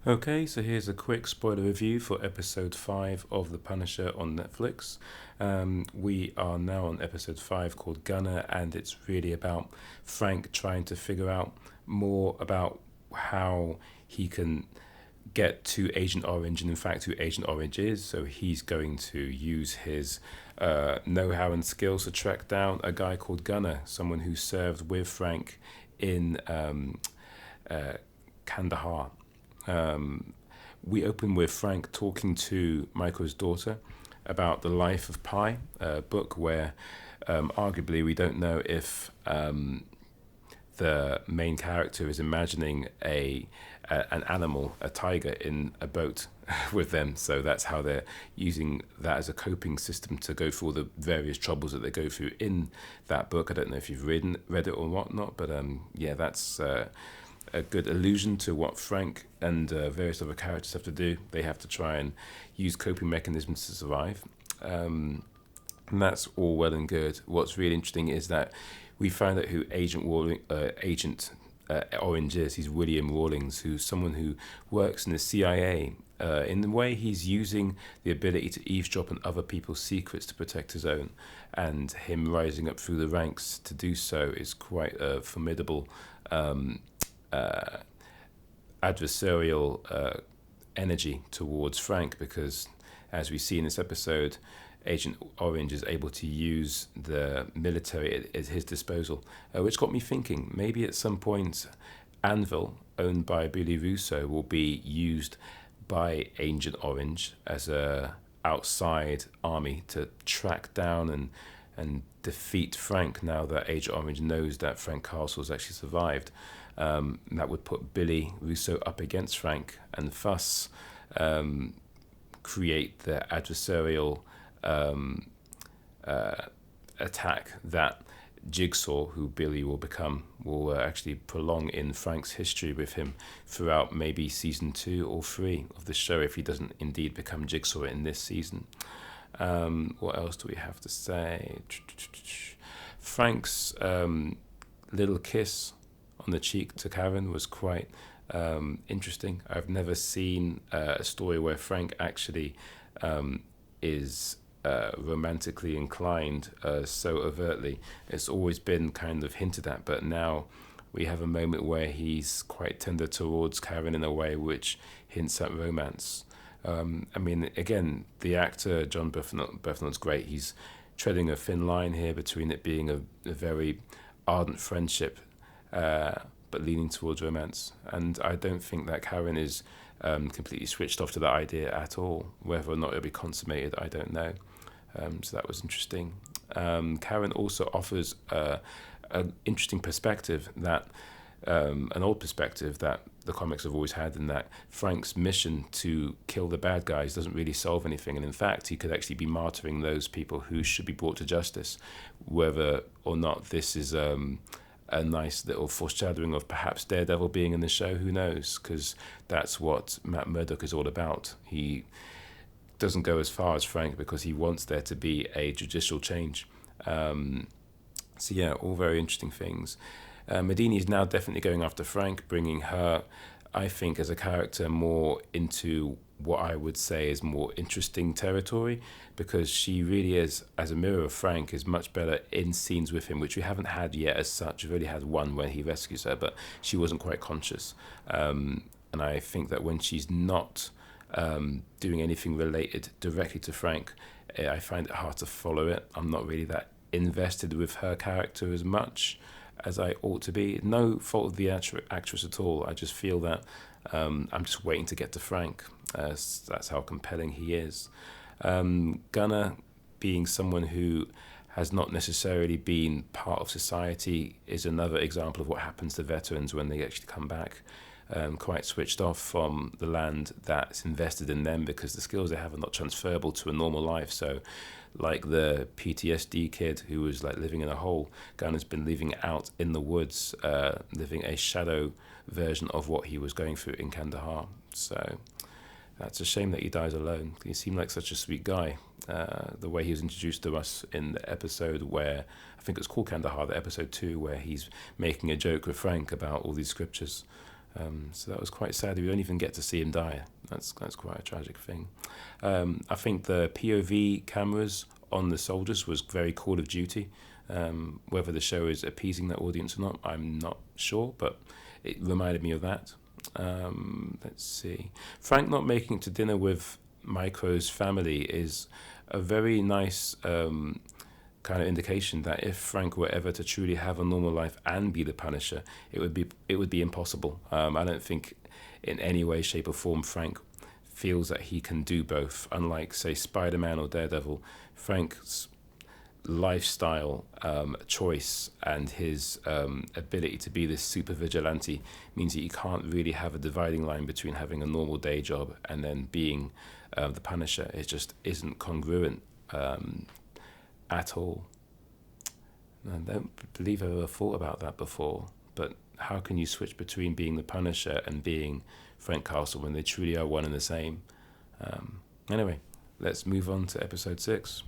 Okay, so here's a quick spoiler review for episode 5 of The Punisher on Netflix. We are now on episode 5 called Gunner, and it's really about Frank trying to figure out more about how he can get to Agent Orange and, in fact, who Agent Orange is. So he's going to use his know how and skills to track down a guy called Gunner, someone who served with Frank in Kandahar. We open with Frank talking to Michael's daughter about The Life of Pi, a book where arguably we don't know if the main character is imagining an animal, a tiger, in a boat with them. So that's how they're using that as a coping system to go through all the various troubles that they go through in that book. I don't know if you've read it or whatnot, but yeah, that's a good allusion to what Frank and various other characters have to do. They have to try and use coping mechanisms to survive. And that's all well and good. What's really interesting is that we find out who Agent Orange is. He's William Rawlings, who's someone who works in the CIA. In the way he's using the ability to eavesdrop on other people's secrets to protect his own, and him rising up through the ranks to do so is quite a formidable adversarial energy towards Frank, because as we see in this episode, Agent Orange is able to use the military at his disposal, which got me thinking maybe at some point Anvil, owned by Billy Russo, will be used by Agent Orange as a outside army to track down and defeat Frank, now that Agent Orange knows that Frank Castle's actually survived. That would put Billy Russo up against Frank and thus create the adversarial attack that Jigsaw, who Billy will become, will actually prolong in Frank's history with him throughout maybe season 2 or 3 of the show, if he doesn't indeed become Jigsaw in this season. What else do we have to say? Frank's little kiss on the cheek to Karen was quite interesting. I've never seen a story where Frank actually is romantically inclined so overtly. It's always been kind of hinted at, but now we have a moment where he's quite tender towards Karen in a way which hints at romance. I mean, again, the actor John Bernthald's great. He's treading a thin line here between it being a very ardent friendship but leaning towards romance. And I don't think that Karen is completely switched off to that idea at all. Whether or not it'll be consummated, I don't know. So that was interesting. Karen also offers an interesting perspective, that an old perspective that the comics have always had, in that Frank's mission to kill the bad guys doesn't really solve anything, and in fact he could actually be martyring those people who should be brought to justice. Whether or not this is a nice little foreshadowing of perhaps Daredevil being in the show, who knows, because that's what Matt Murdock is all about. He doesn't go as far as Frank because he wants there to be a judicial change. So yeah, all very interesting things. Medini is now definitely going after Frank, bringing her, I think, as a character more into what I would say is more interesting territory, because she really is, as a mirror of Frank, is much better in scenes with him, which we haven't had yet as such. We've only had one when he rescues her, but she wasn't quite conscious. And I think that when she's not doing anything related directly to Frank, I find it hard to follow it. I'm not really that invested with her character as much as I ought to be. No fault of the actress at all. I just feel that I'm just waiting to get to Frank. That's how compelling he is. Gunner, being someone who has not necessarily been part of society, is another example of what happens to veterans when they actually come back. Quite switched off from the land that's invested in them, because the skills they have are not transferable to a normal life. So like the PTSD kid who was like living in a hole, Gunner's been living out in the woods, living a shadow version of what he was going through in Kandahar. So that's a shame that he dies alone. He seemed like such a sweet guy. The way he was introduced to us in the episode where, I think it's called Kandahar, the episode 2, where he's making a joke with Frank about all these scriptures. So that was quite sad. We don't even get to see him die. That's quite a tragic thing. I think the POV cameras on the soldiers was very Call of Duty. Whether the show is appeasing that audience or not, I'm not sure, but it reminded me of that. Let's see. Frank not making it to dinner with Micro's family is a very nice kind of indication that if Frank were ever to truly have a normal life and be the Punisher, it would be impossible. I don't think in any way, shape, or form Frank feels that he can do both. Unlike, say, Spider-Man or Daredevil, Frank's lifestyle choice and his ability to be this super vigilante means that you can't really have a dividing line between having a normal day job and then being the Punisher. It just isn't congruent at all. I don't believe I've ever thought about that before, but how can you switch between being the Punisher and being Frank Castle when they truly are one and the same? Anyway, let's move on to episode 6.